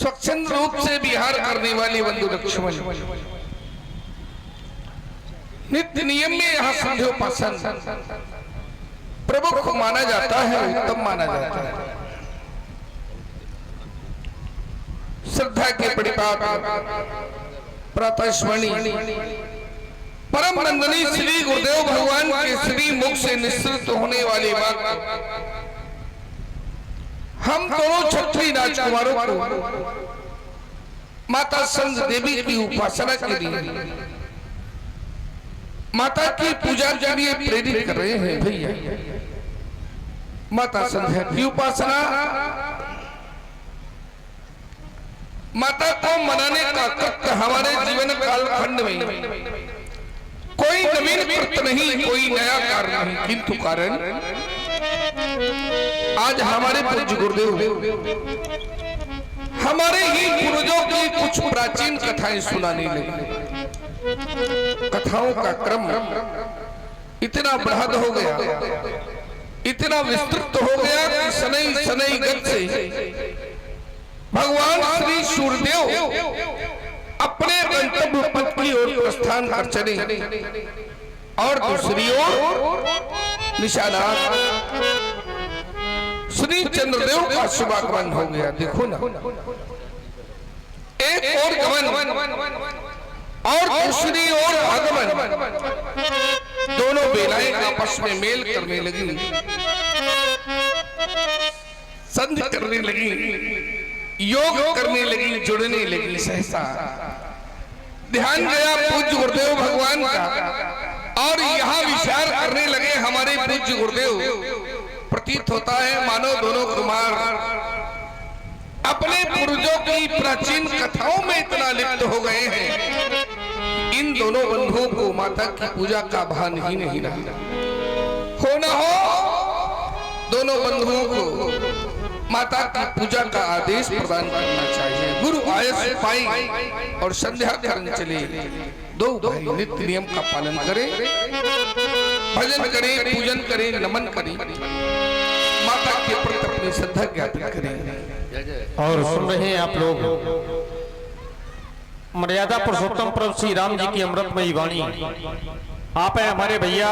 स्वच्छंद रूप से विहार करने वाले बंधु लक्ष्मण नित्य नियम में यहाँ संध्योपासन प्रमुख माना जाता है, उत्तम माना जाता है। श्रद्धा के परिपाक प्रातः स्मरणीय परम नंदनी श्री गुरुदेव भगवान के श्री मुख से निश्चित होने वाली बात हम दोनों क्षत्रिय राजकुमारों को माता संध देवी की उपासना के लिए, माता की पूजा के लिए प्रेरित कर रहे हैं। भैया माता संध्या की उपासना माता को मनाने का तत्व हमारे जीवन कालखंड में कोई नवीन कृत नहीं, कोई नया कार्य नहीं, किंतु कारण आज हमारे पूज्य गुरुदेव हमारे ही पूर्वजों की कुछ प्राचीन कथाएं सुनाने लगे। कथाओं का क्रम इतना बृहद हो गया, इतना विस्तृत हो गया कि सनई सनई गत से भगवान श्री सूर्यदेव अपने गंतव्य पथ की ओर प्रस्थान कर चले और दूसरी ओर निशानात श्री चंद्रदेव का शुभागमन हो गया। देखो ना, एक और गमन और दूसरी ओर आगमन, दोनों बेलाएं आपस में मेल करने लगी, संधि करने लगी, योग करने लगी, जुड़ने लगी। सहसा ध्यान गया पूज्य गुरुदेव भगवान का और यहाँ विचार करने लगे हमारे पूज्य गुरुदेव। प्रतीत होता है मानो दोनों कुमार अपने पूर्वजों की प्राचीन कथाओं में इतना लिप्त हो गए हैं, इन दोनों बंधुओं को माता की पूजा का भान ही नहीं रहा। हो न हो दोनों बंधुओं को माता की पूजा का आदेश प्रदान करना चाहिए। गुरु आयस पाई और संध्या करने चले। दो भाई नित्य नियम का पालन करें, भजन करें, पूजन करें, नमन करें, माता के प्रति अपनी श्रद्धा ज्ञापित करें। और सुन रहे हैं आप लोग मर्यादा पुरुषोत्तम प्रभु श्री राम जी की अमृतमयी वाणी। आप है हमारे भैया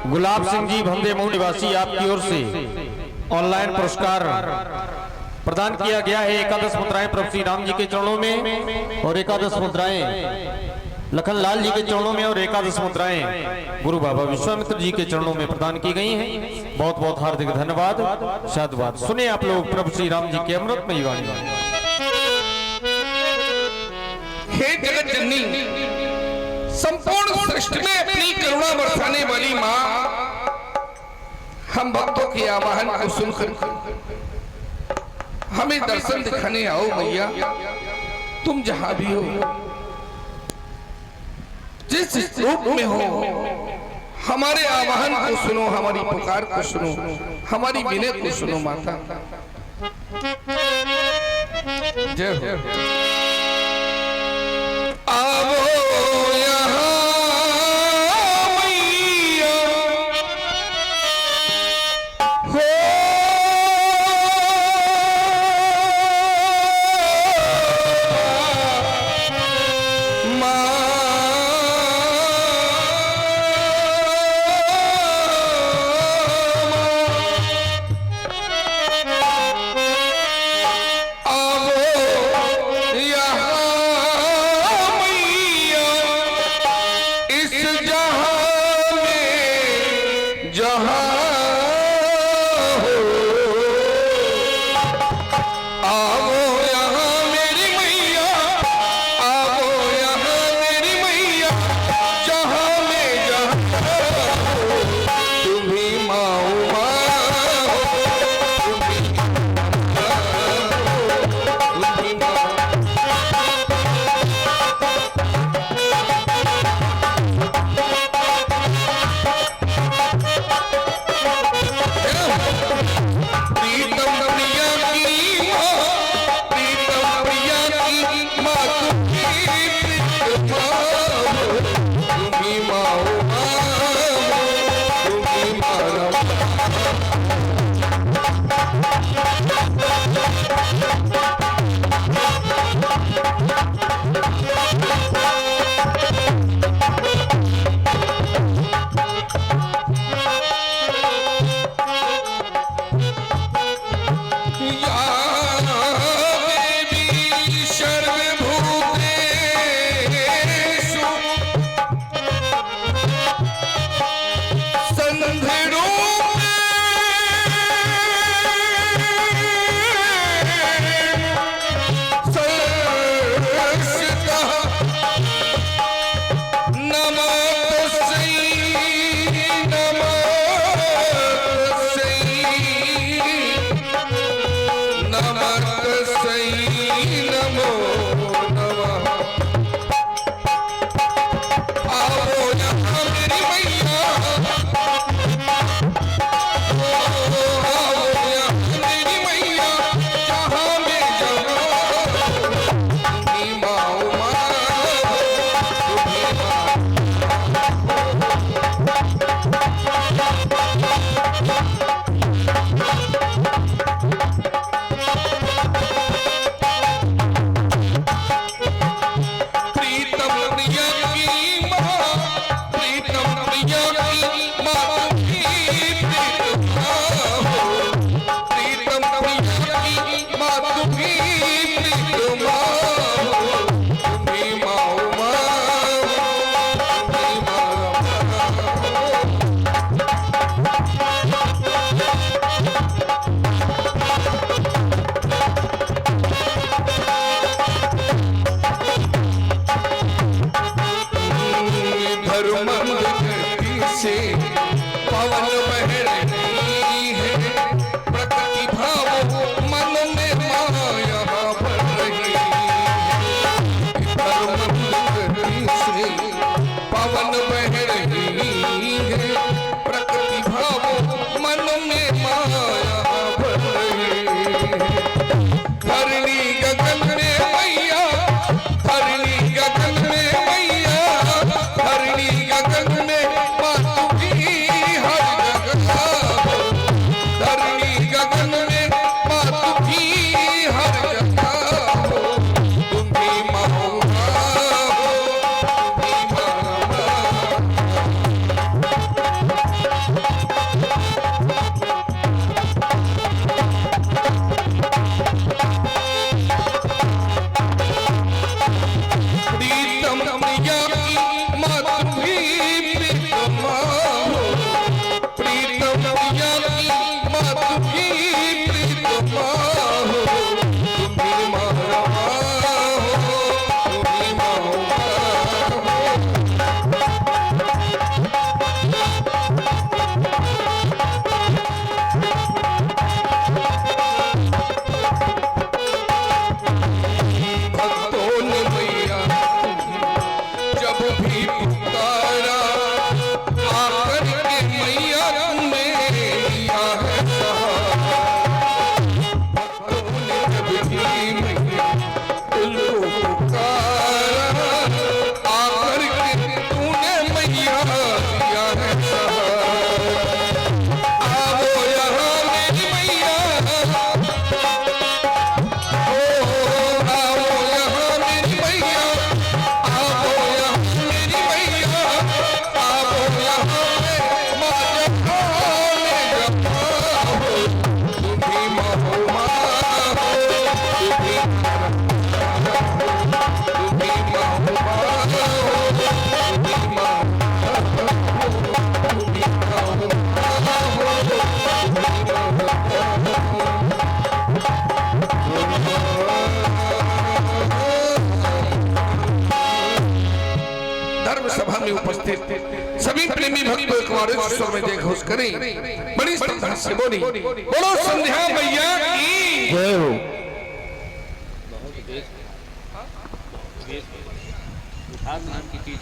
गुलाब सिंह जी भंदेमऊ निवासी, आपकी ओर से ऑनलाइन पुरस्कार प्रदान किया गया है। एकादश मुद्राएं प्रभु श्री राम जी के चरणों में और एकादश मुद्राएं लखन लाल जी के चरणों में और एकादश मुद्राएं गुरु बाबा विश्वामित्र जी के चरणों में प्रदान की गई हैं। बहुत बहुत हार्दिक धन्यवाद, साधुवाद। सुने आप लोग प्रभु श्री राम जी की अमृतमयी वाणी। हे जगत जननी, संपूर्ण सृष्टि में अपनी करुणा बरसाने वाली माँ, हम भक्तों के आवाहन को सुनकर हमें दर्शन दिखाने आओ मैया। तुम जहां भी हो, जिस रूप में हो, हमारे आवाहन को सुनो, हमारी पुकार को सुनो, हमारी विनय को सुनो माता। जय हो। आओ यहाँ मैया तुझको पुकारा, आकर के तूने मैया दिया है सहारा। आओ यहाँ मेरी मैया, ओ आओ यहाँ मेरी मैया, आओ यहाँ मेरी मैया, आओ यहाँ माँ जगाने जमा हो, तुम्ही माँ हो, माँ हो, तुम्ही माँ हो, तुम्ही माँ हो, माँ हो, तुम्ही माँ हो, तुम्ही माँ हो, धर्म सभा में उपस्थित सभी प्रेमी भक्तों एक बार इस स्वर में जय घोष करें, बड़ी श्रद्धा से बोली बोलो संध्या मैया की जय हो। नाम की चीज